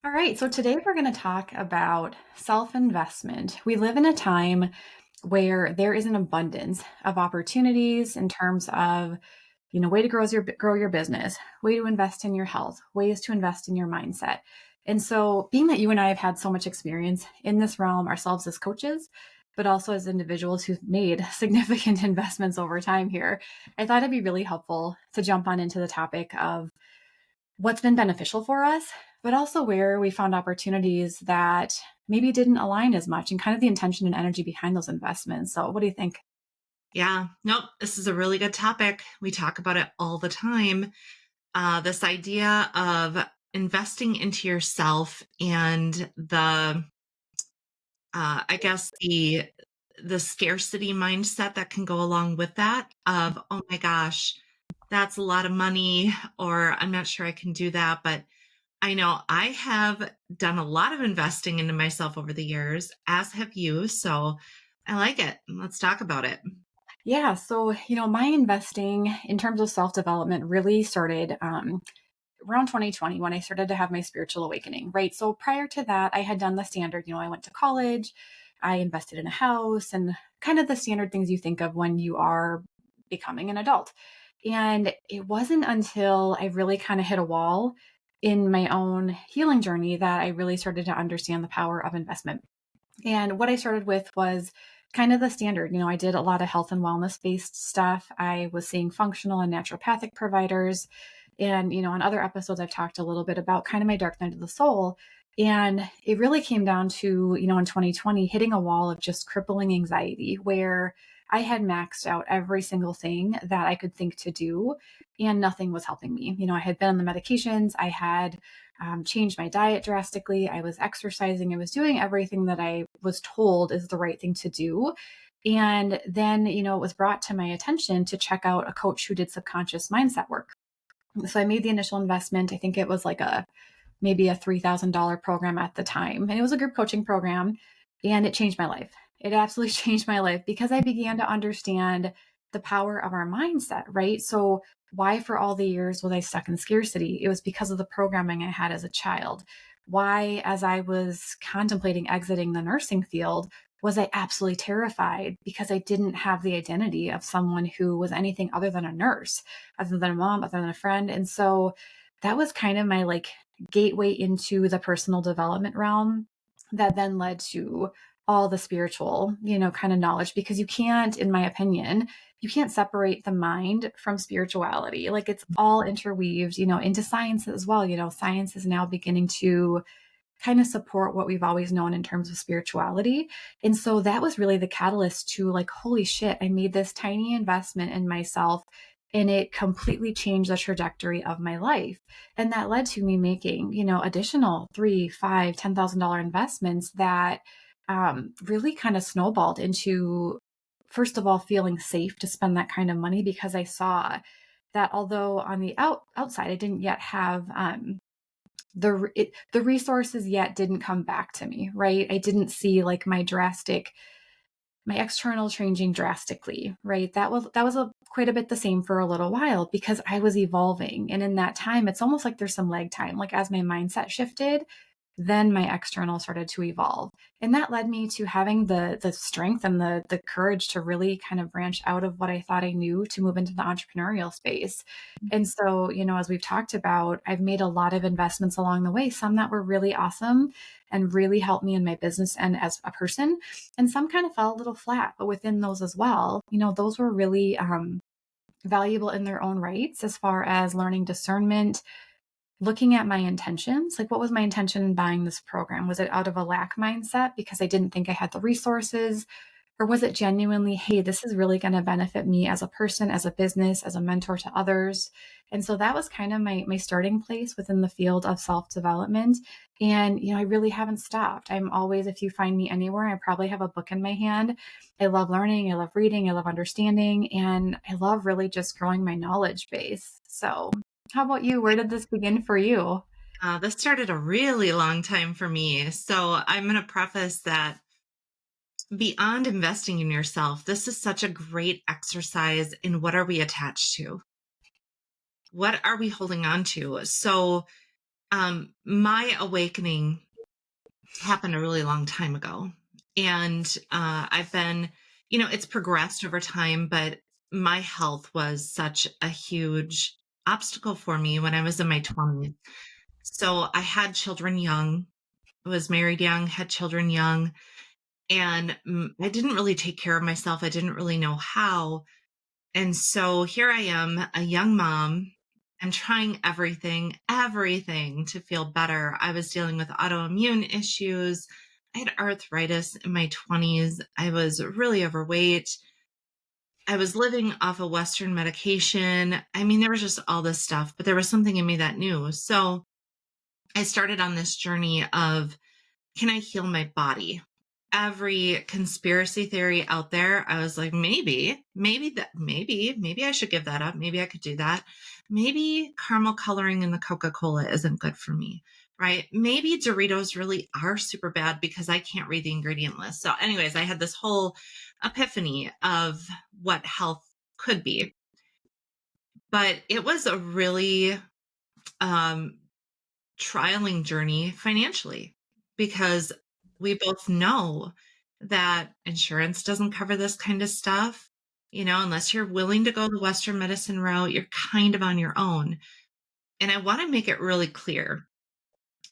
All right, so today we're going to talk about self investment. We live in a time where there is an abundance of opportunities in terms of, way to grow your business, way to invest in your health, ways to invest in your mindset. And so, being that you and I have had so much experience in this realm ourselves as coaches, but also as individuals who've made significant investments over time here, I thought it'd be really helpful to jump on into the topic of what's been beneficial for us, but also where we found opportunities that maybe didn't align as much and kind of the intention and energy behind those investments. So, what do you think? Yeah, nope, this is a really good topic. We talk about it all the time. This idea of investing into yourself and I guess the scarcity mindset that can go along with that of, oh my gosh, that's a lot of money, or I'm not sure I can do that. But I know I have done a lot of investing into myself over the years, as have you. So I like it. Let's talk about it. Yeah. So, my investing in terms of self development really started around 2020 when I started to have my spiritual awakening, right? So, prior to that, I had done the standard, I went to college, I invested in a house, and kind of the standard things you think of when you are becoming an adult. And it wasn't until I really kind of hit a wall in my own healing journey that I really started to understand the power of investment. And what I started with was kind of the standard. I did a lot of health and wellness based stuff. I was seeing functional and naturopathic providers. And, on other episodes, I've talked a little bit about kind of my dark night of the soul. And it really came down to, in 2020, hitting a wall of just crippling anxiety where I had maxed out every single thing that I could think to do, and nothing was helping me. I had been on the medications, I had changed my diet drastically. I was exercising. I was doing everything that I was told is the right thing to do. And then, it was brought to my attention to check out a coach who did subconscious mindset work. So I made the initial investment. I think it was like maybe a $3,000 program at the time. And it was a group coaching program, and it changed my life. It absolutely changed my life because I began to understand the power of our mindset, right? So, why for all the years was I stuck in scarcity? It was because of the programming I had as a child. Why, as I was contemplating exiting the nursing field, was I absolutely terrified because I didn't have the identity of someone who was anything other than a nurse, other than a mom, other than a friend. And so that was kind of my gateway into the personal development realm that then led to all the spiritual, kind of knowledge, because you can't, in my opinion, you can't separate the mind from spirituality. Like it's all interweaved, into science as well. Science is now beginning to kind of support what we've always known in terms of spirituality. And so that was really the catalyst to like, holy shit, I made this tiny investment in myself and it completely changed the trajectory of my life. And that led to me making, additional three, five, $10,000 investments that really kind of snowballed into, first of all, feeling safe to spend that kind of money because I saw that although on the outside I didn't yet have the resources yet didn't come back to me, right? I didn't see like my external changing drastically, right? That was quite a bit the same for a little while because I was evolving. And in that time, it's almost like there's some lag time. Like as my mindset shifted, then my external started to evolve. And that led me to having the strength and the courage to really kind of branch out of what I thought I knew to move into the entrepreneurial space. And so, as we've talked about, I've made a lot of investments along the way, some that were really awesome and really helped me in my business and as a person, and some kind of fell a little flat. But within those as well, those were really valuable in their own rights as far as learning discernment, looking at my intentions. Like, what was my intention in buying this program? Was it out of a lack mindset because I didn't think I had the resources? Or was it genuinely, hey, this is really going to benefit me as a person, as a business, as a mentor to others? And so that was kind of my starting place within the field of self development. And, I really haven't stopped. I'm always, if you find me anywhere, I probably have a book in my hand. I love learning, I love reading, I love understanding, and I love really just growing my knowledge base. So, how about you? Where did this begin for you? This started a really long time for me. So I'm going to preface that beyond investing in yourself, this is such a great exercise in what are we attached to? What are we holding on to? So My awakening happened a really long time ago. And I've been, it's progressed over time, but my health was such a huge obstacle for me when I was in my 20s. So I had children young, was married young, had children young, and I didn't really take care of myself. I didn't really know how. And so here I am, a young mom. I'm trying everything to feel better. I was dealing with autoimmune issues. I had arthritis in my 20s. I was really overweight. I was living off of Western medication. I mean, there was just all this stuff, but there was something in me that knew. So I started on this journey of, can I heal my body? Every conspiracy theory out there, I was like, maybe I should give that up. Maybe I could do that. Maybe caramel coloring in the Coca-Cola isn't good for me, right? Maybe Doritos really are super bad because I can't read the ingredient list. So, anyways, I had this whole epiphany of what health could be. But it was a really um, trialing journey financially because we both know that insurance doesn't cover this kind of stuff. Unless you're willing to go the Western medicine route, you're kind of on your own. And I want to make it really clear.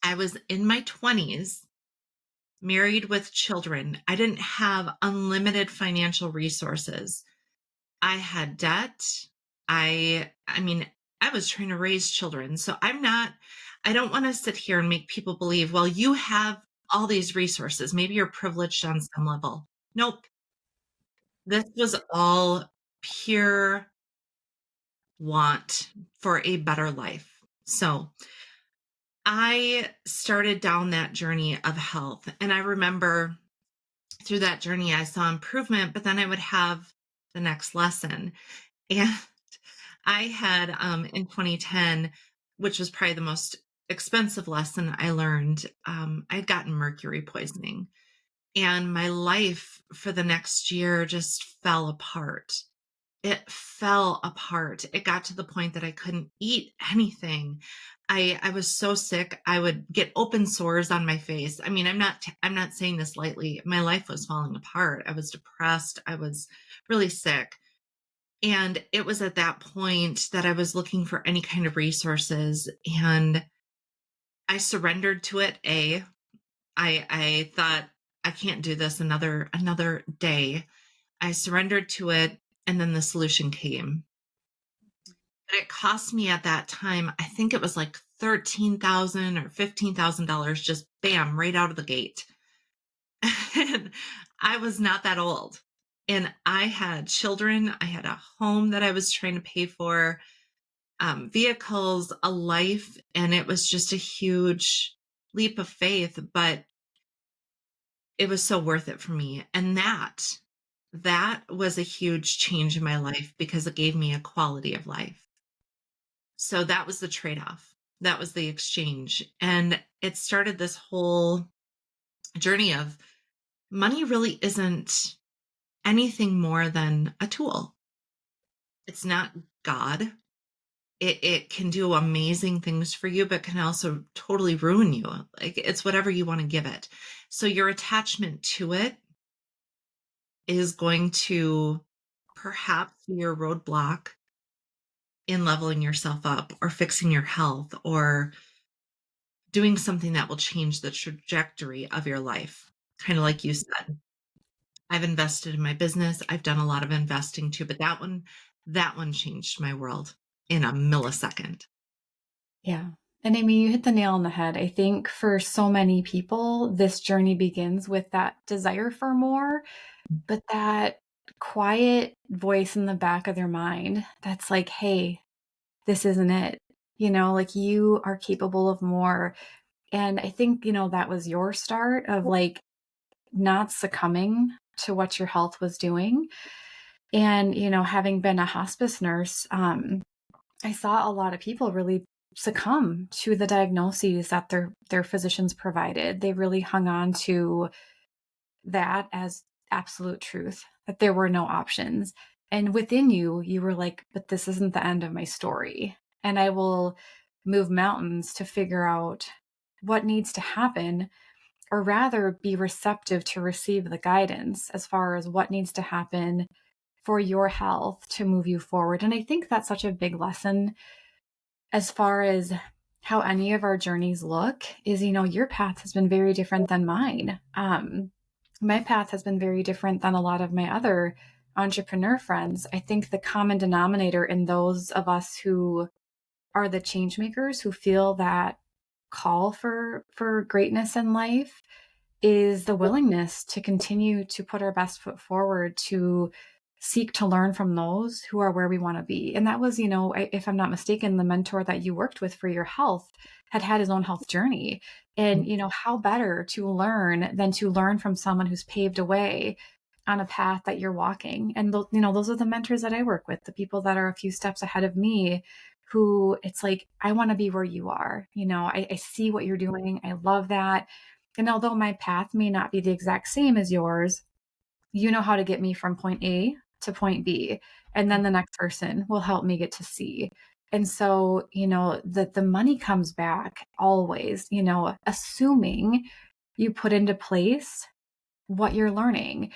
I was in my 20s, married with children. I didn't have unlimited financial resources. I had debt. I mean, I was trying to raise children. So I don't want to sit here and make people believe, well, you have all these resources. Maybe you're privileged on some level. Nope. This was all pure want for a better life. So I started down that journey of health. And I remember through that journey, I saw improvement, but then I would have the next lesson. And I had in 2010, which was probably the most expensive lesson I learned, I'd gotten mercury poisoning. And my life for the next year just fell apart. It fell apart. It got to the point that I couldn't eat anything. I was so sick. I would get open sores on my face. I mean, I'm not saying this lightly. My life was falling apart. I was depressed. I was really sick. And it was at that point that I was looking for any kind of resources, and I surrendered to it. I thought, I can't do this another day. I surrendered to it, and then the solution came. But it cost me at that time, I think it was like 13,000 or $15,000, just bam, right out of the gate. And I was not that old. And I had children. I had a home that I was trying to pay for, vehicles, a life, and it was just a huge leap of faith, but it was so worth it for me. And that was a huge change in my life because it gave me a quality of life. So that was the trade-off. That was the exchange. And it started this whole journey of money really isn't anything more than a tool. It's not God. It can do amazing things for you, but can also totally ruin you. Like, it's whatever you want to give it. So your attachment to it is going to perhaps be your roadblock in leveling yourself up or fixing your health or doing something that will change the trajectory of your life. Kind of like you said, I've invested in my business. I've done a lot of investing too, but that one changed my world in a millisecond. Yeah. And I mean, you hit the nail on the head. I think for so many people, this journey begins with that desire for more, but that quiet voice in the back of their mind that's like, hey, this isn't it. Like you are capable of more. And I think, that was your start of like not succumbing to what your health was doing. And, having been a hospice nurse, I saw a lot of people really succumb to the diagnoses that their physicians provided. They really hung on to that as absolute truth, that there were no options. And within you, you were like, but this isn't the end of my story. And I will move mountains to figure out what needs to happen, or rather be receptive to receive the guidance as far as what needs to happen for your health to move you forward. And I think that's such a big lesson as far as how any of our journeys look is, your path has been very different than mine. My path has been very different than a lot of my other entrepreneur friends. I think the common denominator in those of us who are the change makers, who feel that call for greatness in life, is the willingness to continue to put our best foot forward, to seek to learn from those who are where we want to be. And that was, if I'm not mistaken, the mentor that you worked with for your health had his own health journey. And, how better to learn than to learn from someone who's paved a way on a path that you're walking. And, those are the mentors that I work with, the people that are a few steps ahead of me, who it's like, I want to be where you are. I see what you're doing. I love that. And although my path may not be the exact same as yours, you know how to get me from point A to point B. And then the next person will help me get to C. And so, the money comes back always, assuming you put into place what you're learning.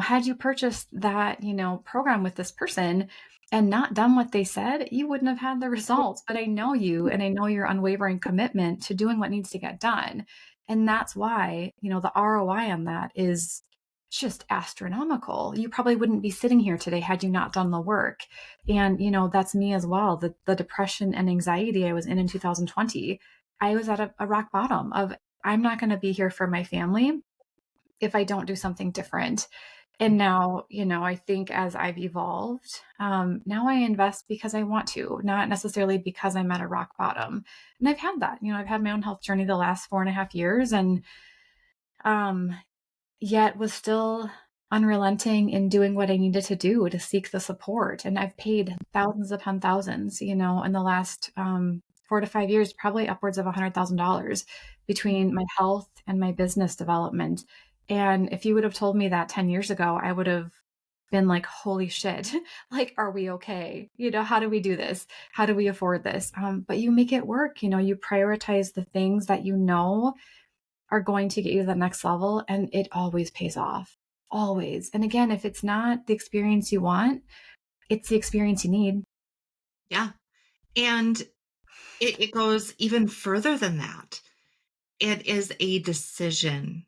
Had you purchased that, program with this person and not done what they said, you wouldn't have had the results. But I know you, and I know your unwavering commitment to doing what needs to get done. And that's why, the ROI on that is just astronomical. You probably wouldn't be sitting here today had you not done the work. And, that's me as well. The depression and anxiety I was in 2020, I was at a rock bottom of, I'm not going to be here for my family if I don't do something different. And now, I think as I've evolved, now I invest because I want to, not necessarily because I'm at a rock bottom. And I've had that, I've had my own health journey the last 4.5 years, and um, yet was still unrelenting in doing what I needed to do to seek the support. And I've paid thousands upon thousands, in the last 4 to 5 years, probably upwards of $100,000 between my health and my business development. And if you would have told me that 10 years ago, I would have been like, holy shit, like, are we okay? How do we do this? How do we afford this? But you make it work. You prioritize the things that are going to get you to the next level, and it always pays off. Always. And again, if it's not the experience you want, it's the experience you need. Yeah. And it goes even further than that. It is a decision.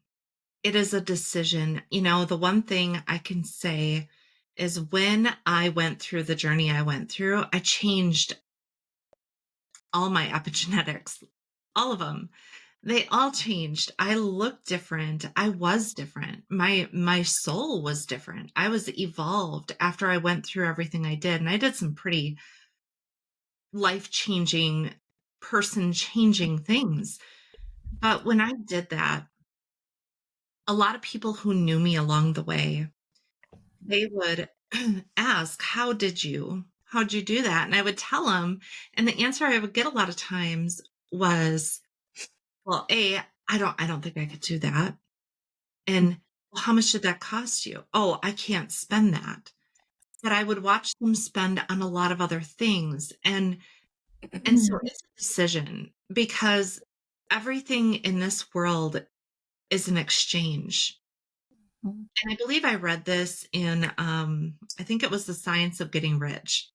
It is a decision. The one thing I can say is when I went through the journey I went through, I changed all my epigenetics, all of them. They all changed. I looked different. I was different. My soul was different. I was evolved after I went through everything I did. And I did some pretty life-changing, person-changing things. But when I did that, a lot of people who knew me along the way, they would ask, how'd you do that? And I would tell them, and the answer I would get a lot of times was, well, I don't think I could do that. And well, how much did that cost you? Oh, I can't spend that. But I would watch them spend on a lot of other things. And so it's a decision because everything in this world is an exchange. And I believe I read this in I think it was The Science of Getting Rich,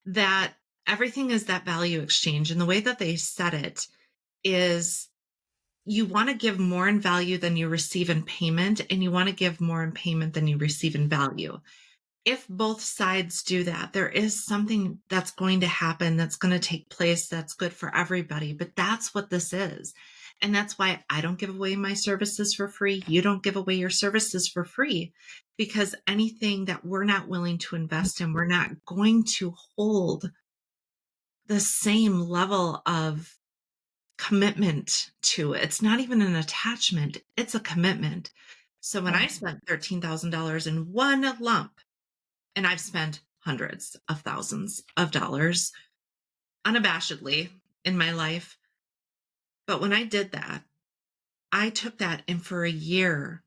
that everything is that value exchange. And the way that they said it is you want to give more in value than you receive in payment, and you want to give more in payment than you receive in value. If both sides do that, there is something that's going to happen, that's going to take place, that's good for everybody. But that's what this is. And that's why I don't give away my services for free. You don't give away your services for free, because anything that we're not willing to invest in, we're not going to hold the same level of commitment to it. It's not even an attachment, it's a commitment. So when I spent $13,000 in one lump, and I've spent hundreds of thousands of dollars unabashedly in my life, but when I did that, I took that, and for a year,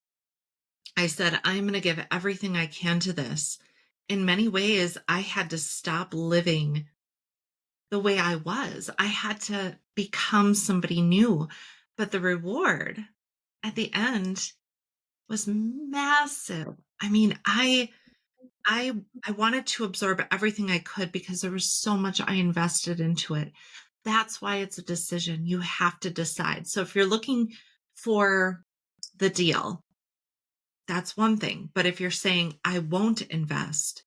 I said, I'm going to give everything I can to this. In many ways, I had to stop living the way I was. I had to become somebody new. But the reward at the end was massive. I mean, I wanted to absorb everything I could because there was so much I invested into it. That's why it's a decision. You have to decide. So if you're looking for the deal, that's one thing. But if you're saying, I won't invest,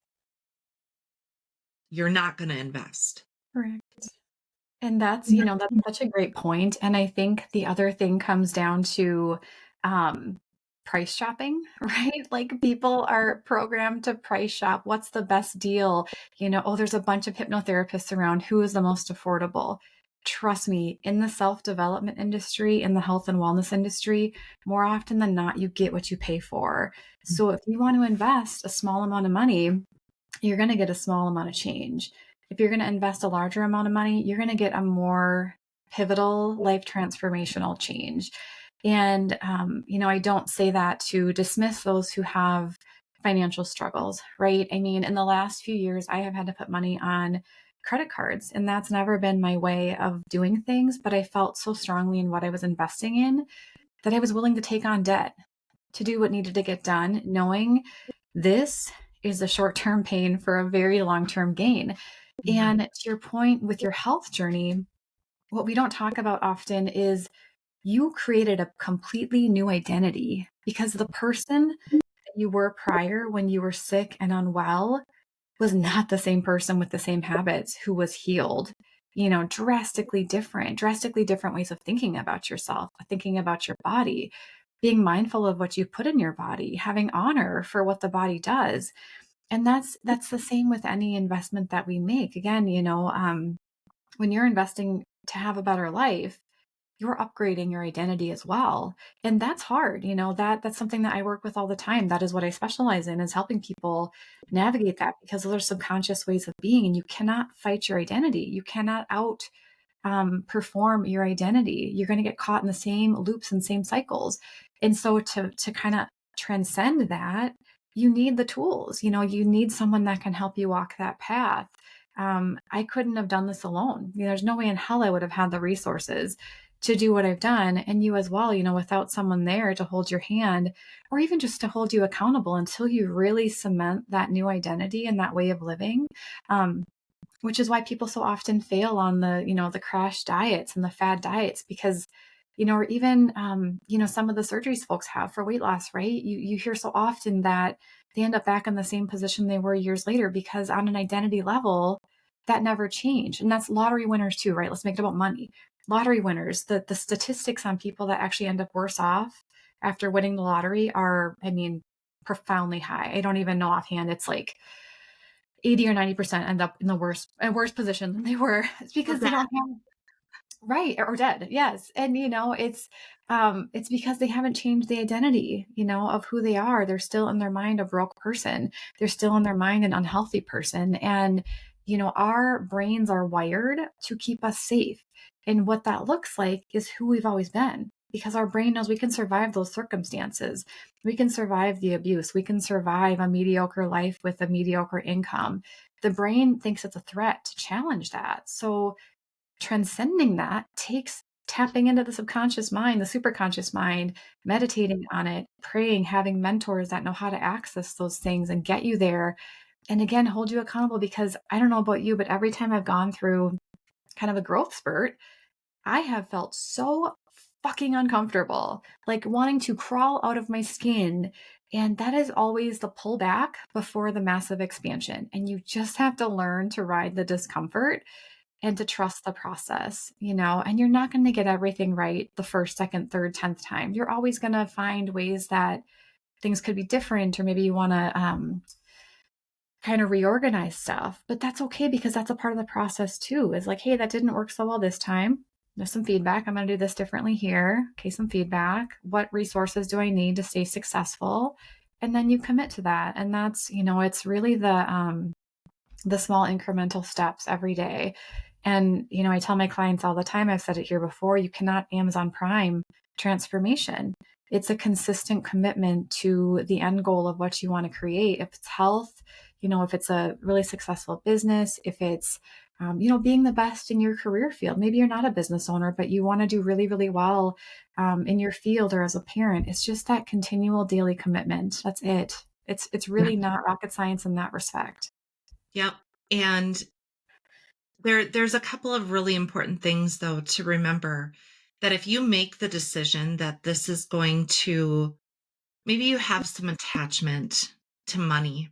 you're not going to invest. Correct. And that's such a great point, and I think the other thing comes down to, um, price shopping, right? Like, people are programmed to price shop, "What's the best deal?" "Oh, there's a bunch of hypnotherapists around, who is the most affordable?" Trust me, in the self-development industry, in the health and wellness industry, more often than not, you get what you pay for. So if you want to invest a small amount of money, you're going to get a small amount of change. If you're going to invest a larger amount of money, you're going to get a more pivotal, life transformational change. And, I don't say that to dismiss those who have financial struggles, right? I mean, in the last few years, I have had to put money on credit cards, and that's never been my way of doing things. But I felt so strongly in what I was investing in that I was willing to take on debt to do what needed to get done, knowing this is a short term pain for a very long term gain. Yeah. And to your point with your health journey, what we don't talk about often is you created a completely new identity because the person that you were prior when you were sick and unwell was not the same person with the same habits who was healed. Drastically different ways of thinking about yourself, thinking about your body, being mindful of what you put in your body, having honor for what the body does. And that's the same with any investment that we make. Again, when you're investing to have a better life, you're upgrading your identity as well. And that's hard. That's something that I work with all the time. That is what I specialize in, is helping people navigate that, because those are subconscious ways of being, and you cannot fight your identity. You cannot out perform your identity. You're going to get caught in the same loops and same cycles. And so to kind of transcend that, you need the tools. You need someone that can help you walk that path. I couldn't have done this alone. There's no way in hell I would have had the resources to do what I've done, and you as well, without someone there to hold your hand, or even just to hold you accountable until you really cement that new identity and that way of living. Um, which is why people so often fail on the crash diets and the fad diets, because or even some of the surgeries folks have for weight loss, right? You hear so often that they end up back in the same position they were years later, because on an identity level that never changed. And that's lottery winners too, right? Let's make it about money. Lottery winners, the statistics on people that actually end up worse off after winning the lottery are, I mean, profoundly high. I don't even know offhand. It's like 80 or 90% end up in the worst position than they were. It's Or because they that. don't have. Right, or dead, yes, and, it's because they haven't changed the identity, of who they are. They're still in their mind a broke person. They're still in their mind an unhealthy person, and, our brains are wired to keep us safe, and what that looks like is who we've always been, because our brain knows we can survive those circumstances. We can survive the abuse. We can survive a mediocre life with a mediocre income. The brain thinks it's a threat to challenge that, so transcending that takes tapping into the subconscious mind, the superconscious mind, meditating on it, praying, having mentors that know how to access those things and get you there. And again, hold you accountable, because I don't know about you, but every time I've gone through kind of a growth spurt, I have felt so fucking uncomfortable, like wanting to crawl out of my skin. And that is always the pullback before the massive expansion. And you just have to learn to ride the discomfort and to trust the process, and you're not going to get everything right the first, second, third, 10th time. You're always going to find ways that things could be different, or maybe you want to kind of reorganize stuff, but that's okay, because that's a part of the process too. Is like, hey, that didn't work so well this time. There's some feedback. I'm going to do this differently here. Okay, some feedback. What resources do I need to stay successful? And then you commit to that. And that's, it's really the small incremental steps every day. And, I tell my clients all the time, I've said it here before, you cannot Amazon Prime transformation. It's a consistent commitment to the end goal of what you want to create. If it's health, if it's a really successful business, if it's being the best in your career field. Maybe you're not a business owner, but you want to do really, really well in your field or as a parent. It's just that continual daily commitment. That's it. It's Yeah. really not rocket science in that respect. Yep. And there's a couple of really important things though to remember, that if you make the decision that this is going to, maybe you have some attachment to money.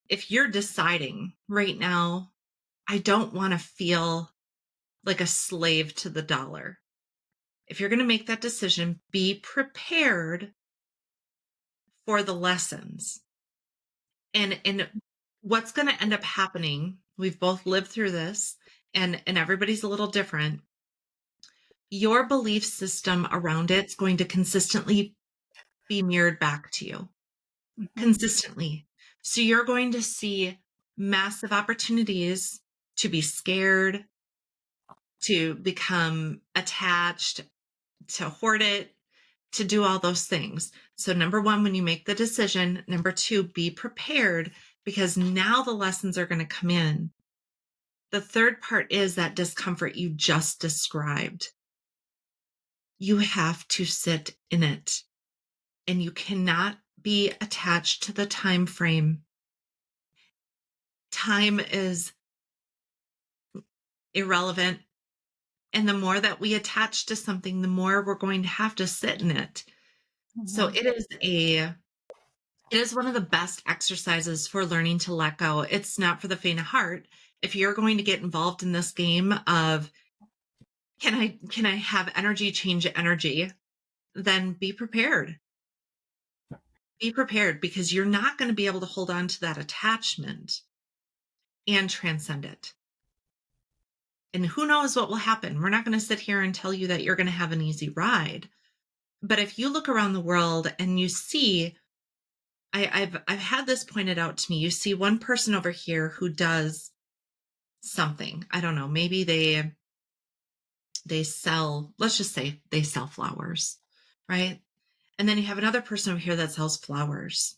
If you're deciding right now, I don't want to feel like a slave to the dollar. If you're going to make that decision, be prepared for the lessons. And what's going to end up happening, we've both lived through this, and everybody's a little different. Your belief system around it's going to consistently be mirrored back to you, Mhm. consistently. So you're going to see massive opportunities to be scared, to become attached, to hoard it, to do all those things. So, number one, when you make the decision, number two, be prepared, because now the lessons are going to come in. The third part is that discomfort you just described. You have to sit in it, and you cannot be attached to the time frame. Time is irrelevant. And the more that we attach to something, the more we're going to have to sit in it. So Mhm. it is one of the best exercises for learning to let go. It's not for the faint of heart. If you're going to get involved in this game of, can I have energy change energy, then be prepared. Be prepared, because you're not going to be able to hold on to that attachment and transcend it. And who knows what will happen? We're not going to sit here and tell you that you're going to have an easy ride. But if you look around the world and you see, I've had this pointed out to me. You see one person over here who does something. I don't know. Maybe they sell. Let's just say they sell flowers, right? And then you have another person over here that sells flowers.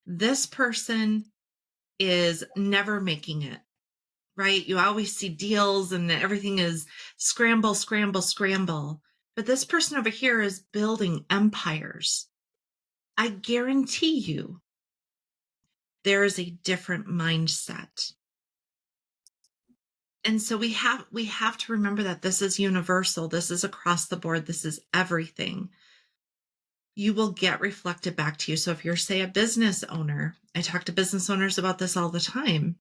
This person is never making it, right? You always see deals and everything is scramble, scramble, scramble. But this person over here is building empires. I guarantee you there is a different mindset. And so we have to remember that this is universal. This is across the board. This is everything. You will get reflected back to you. So if you're, say, a business owner, I talk to business owners about this all the time.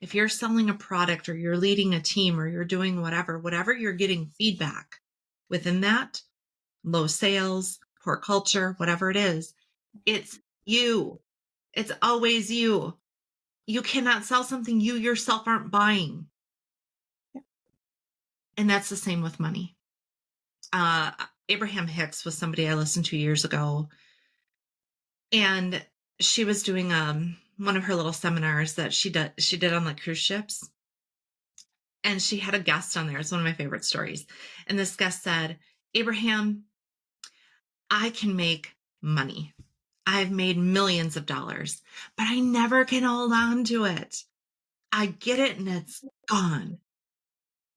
If you're selling a product or you're leading a team or you're doing whatever you're getting feedback within that, low sales, poor culture, whatever it is, it's you. It's always you. You cannot sell something you yourself aren't buying. And that's the same with money. uh, Abraham Hicks was somebody I listened to years ago, and she was doing one of her little seminars that she did on like cruise ships, and she had a guest on there. It's one of my favorite stories, and this guest said, "Abraham, I can make money. I've made millions of dollars, but I never can hold on to it. I get it, and it's gone."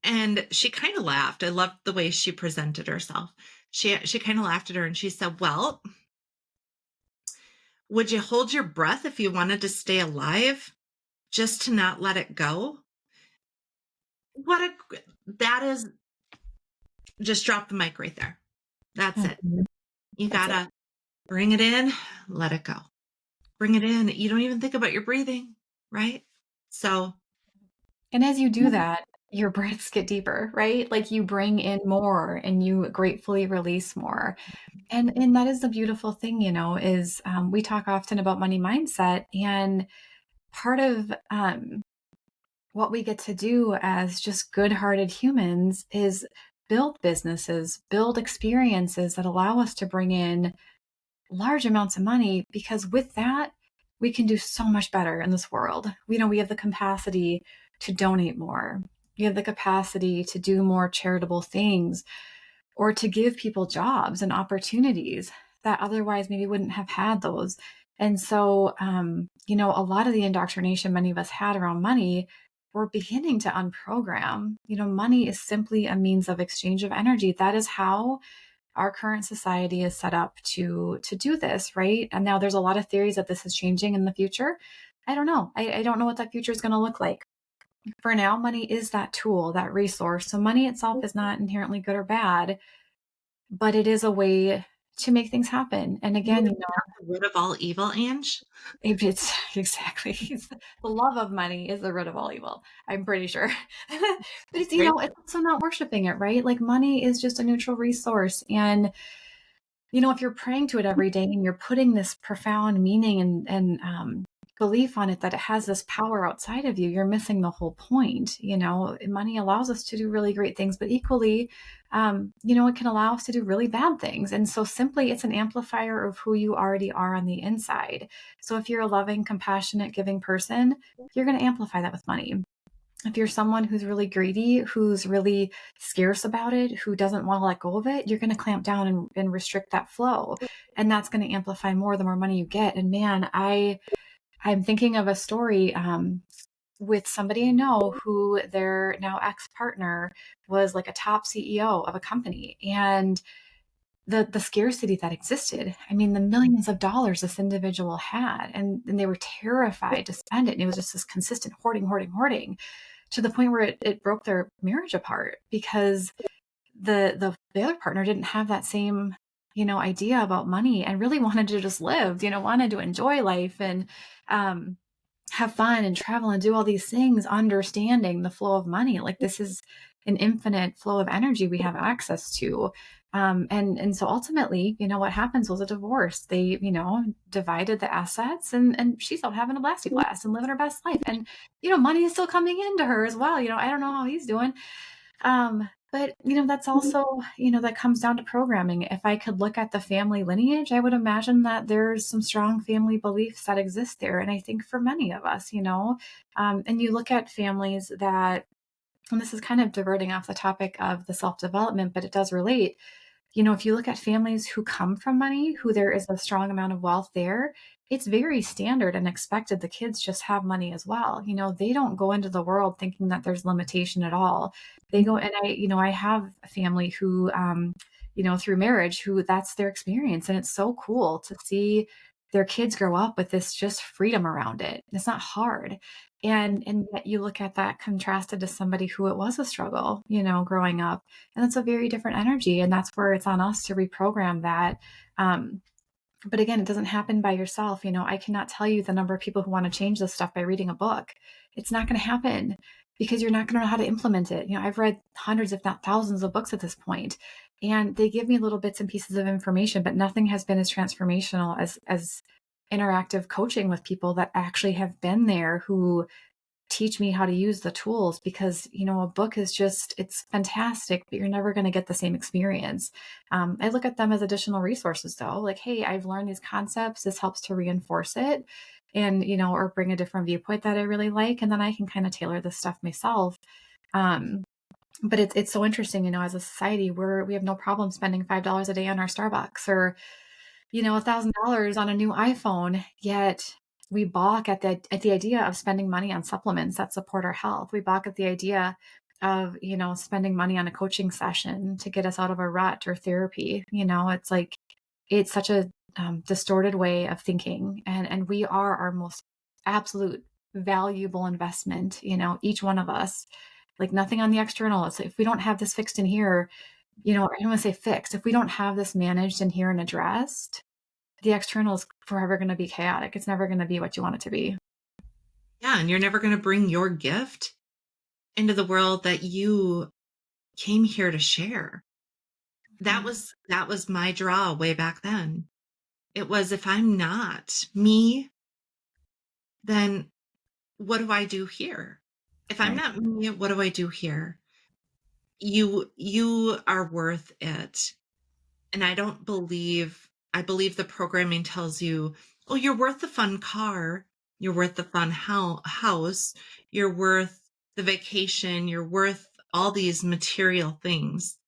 And she kind of laughed. I loved the way she presented herself. She kind of laughed at her and she said, "Well, would you hold your breath if you wanted to stay alive just to not let it go?" What a that is, just drop the mic right there. That's it. Mhm. You That's it. gotta bring it in, let it go. Bring it in. You don't even think about your breathing, right? So, And as you do that, your breaths get deeper, right? Like you bring in more and you gratefully release more. And that is the beautiful thing, is we talk often about money mindset, and part of what we get to do as just good-hearted humans is build businesses, build experiences that allow us to bring in large amounts of money, because with that, we can do so much better in this world. We have the capacity to donate more. We have the capacity to do more charitable things or to give people jobs and opportunities that otherwise maybe wouldn't have had those. And so, a lot of the indoctrination many of us had around money, we're beginning to unprogram. Money is simply a means of exchange of energy. That is how our current society is set up to do this, right? And now there's a lot of theories that this is changing in the future. I don't know. I don't know what that future is going to look like. For now, money is that tool, that resource. So money itself is not inherently good or bad, but it is a way to make things happen. And You again, mean it's not the root of all evil, Ange? it's exactly the love of money is the root of all evil. I'm pretty sure. But it's, Right? it's also not worshiping it, right? Like money is just a neutral resource. And if you're praying to it every day and you're putting this profound meaning and belief on it that it has this power outside of you, you're missing the whole point. Money allows us to do really great things, but equally, it can allow us to do really bad things. And so simply, it's an amplifier of who you already are on the inside. So if you're a loving, compassionate, giving person, you're going to amplify that with money. If you're someone who's really greedy, who's really scarce about it, who doesn't want to let go of it, you're going to clamp down and restrict that flow. And that's going to amplify more the more money you get. And man, I'm thinking of a story with somebody I know who their now ex-partner was like a top CEO of a company. And the scarcity that existed. I mean, the millions of dollars this individual had, and they were terrified to spend it. And it was just this consistent hoarding, hoarding, hoarding, to the point where it broke their marriage apart because the other partner didn't have that same idea about money and really wanted to just live, wanted to enjoy life and um have fun and travel and do all these things, understanding the flow of money. Like this is an infinite flow of energy we have access to. And so ultimately, what happens was a divorce. They, divided the assets, and she's out having a blasty blast and living her best life. And, money is still coming into her as well. I don't know how he's doing. But that's also, that comes down to programming. If I could look at the family lineage, I would imagine that there's some strong family beliefs that exist there. And I think for many of us, and you look at families that, and this is kind of diverting off the topic of the self development, but it does relate. If you look at families who come from money, who there is a strong amount of wealth there, it's very standard and expected the kids just have money as well. They don't go into the world thinking that there's limitation at all. They go, and I have a family who, through marriage, who that's their experience. And it's so cool to see their kids grow up with this just freedom around it. It's not hard. And yet you look at that contrasted to somebody who it was a struggle, growing up, and that's a very different energy. And that's where it's on us to reprogram that. But again, it doesn't happen by yourself. I cannot tell you the number of people who want to change this stuff by reading a book. It's not going to happen because you're not going to know how to implement it. I've read hundreds, if not thousands of books at this point, and they give me little bits and pieces of information, but nothing has been as transformational as interactive coaching with people that actually have been there, who teach me how to use the tools. Because a book is just, it's fantastic, but you're never going to get the same experience. I look at them as additional resources though, like, hey, I've learned these concepts, this helps to reinforce it, and or bring a different viewpoint that I really like, and then I can kind of tailor this stuff myself. um, but it's so interesting, as a society, we have no problem spending $5 a day on our Starbucks, or $1,000 on a new iPhone, yet we balk at the idea of spending money on supplements that support our health. We balk at the idea of, spending money on a coaching session to get us out of a rut, or therapy. It's like, it's such a distorted way of thinking. And we are our most absolute valuable investment, each one of us. Like nothing on the external. It's like, if we don't have this fixed in here, I don't want to say fixed. If we don't have this managed in here and addressed, the external is forever going to be chaotic. It's never going to be what you want it to be. Yeah, and you're never going to bring your gift into the world that you came here to share. Mhm. That was my draw way back then. It was, if I'm not me, then what do I do here? If I'm Right. not me, what do I do here? You are worth it. And I believe the programming tells you, "Oh, you're worth the fun car, you're worth the fun house, you're worth the vacation, you're worth all these material things."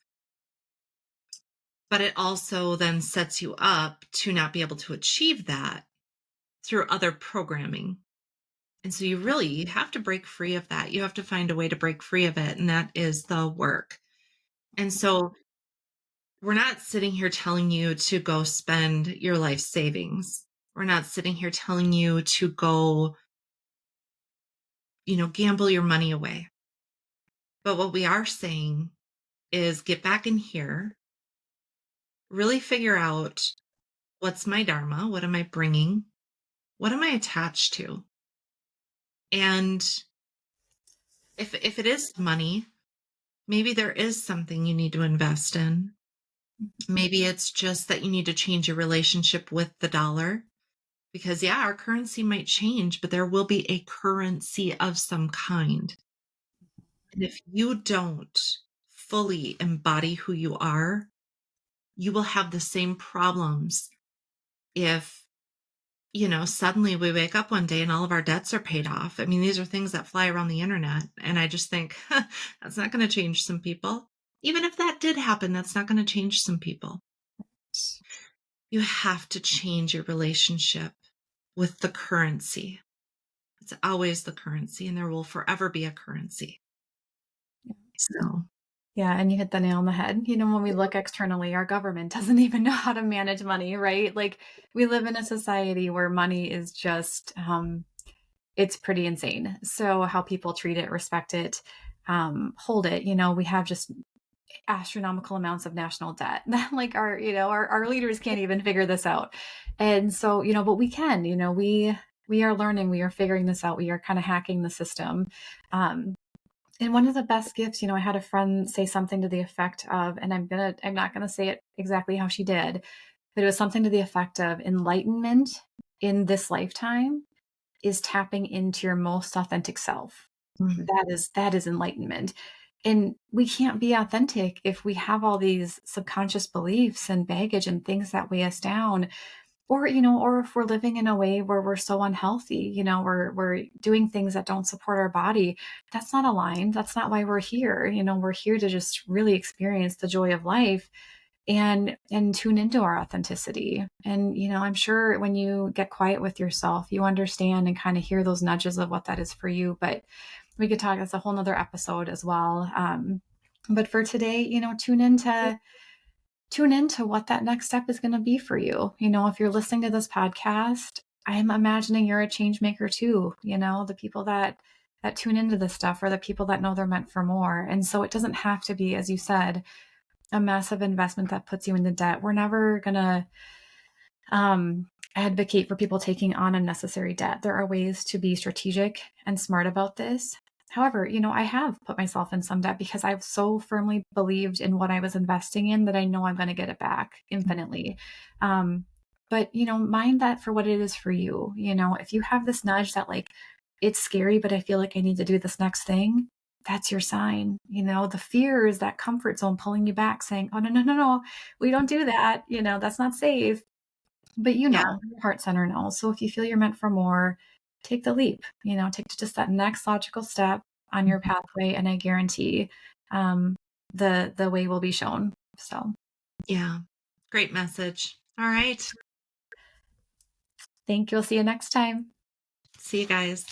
But it also then sets you up to not be able to achieve that through other programming. And so you have to break free of that. You have to find a way to break free of it, and that is the work. And so we're not sitting here telling you to go spend your life savings. We're not sitting here telling you to go, gamble your money away. But what we are saying is get back in here, really figure out what's my dharma, what am I bringing, what am I attached to? And if it is money, maybe there is something you need to invest in. Maybe it's just that you need to change your relationship with the dollar because, yeah, our currency might change, but there will be a currency of some kind. And if you don't fully embody who you are, you will have the same problems if, suddenly we wake up one day and all of our debts are paid off. I mean, these are things that fly around the internet. And I just think that's not going to change some people. Even if that did happen, that's not going to change some people. You have to change your relationship with the currency. It's always the currency, and there will forever be a currency. So, Yeah, and you hit the nail on the head. When we look externally, our government doesn't even know how to manage money, right? Like, we live in a society where money is just, it's pretty insane. So, how people treat it, respect it, hold it, we have just astronomical amounts of national debt that, like, our leaders can't even figure this out. And so, but we can, we are learning, we are figuring this out, we are kind of hacking the system. Um, and one of the best gifts, I had a friend say something to the effect of, and I'm not gonna say it exactly how she did, but it was something to the effect of enlightenment in this lifetime is tapping into your most authentic self. mm, That is enlightenment. And we can't be authentic if we have all these subconscious beliefs and baggage and things that weigh us down, or if we're living in a way where we're so unhealthy, we're doing things that don't support our body. That's not aligned. That's not why we're here. We're here to just really experience the joy of life and tune into our authenticity. And I'm sure when you get quiet with yourself, you understand and kind of hear those nudges of what that is for you. But we could talk, that's a whole nother episode as well. But for today, tune into what that next step is going to be for you. If you're listening to this podcast, I'm imagining you're a change maker too. The people that tune into this stuff are the people that know they're meant for more. And so it doesn't have to be, as you said, a massive investment that puts you into debt. We're never going to advocate for people taking on unnecessary debt. There are ways to be strategic and smart about this. However, I have put myself in some debt because I've so firmly believed in what I was investing in that I know I'm going to get it back infinitely. But, mind that for what it is for you. If you have this nudge that, like, it's scary, but I feel like I need to do this next thing, that's your sign. The fear is that comfort zone pulling you back, saying, oh, no, no, no, no, we don't do that. That's not safe. But yeah, your heart center knows. So if you feel you're meant for more, take the leap, take just that next logical step on your pathway, and I guarantee um, the way will be shown. So yeah. Great message. All right. thank you. We'll see you next time. See you guys.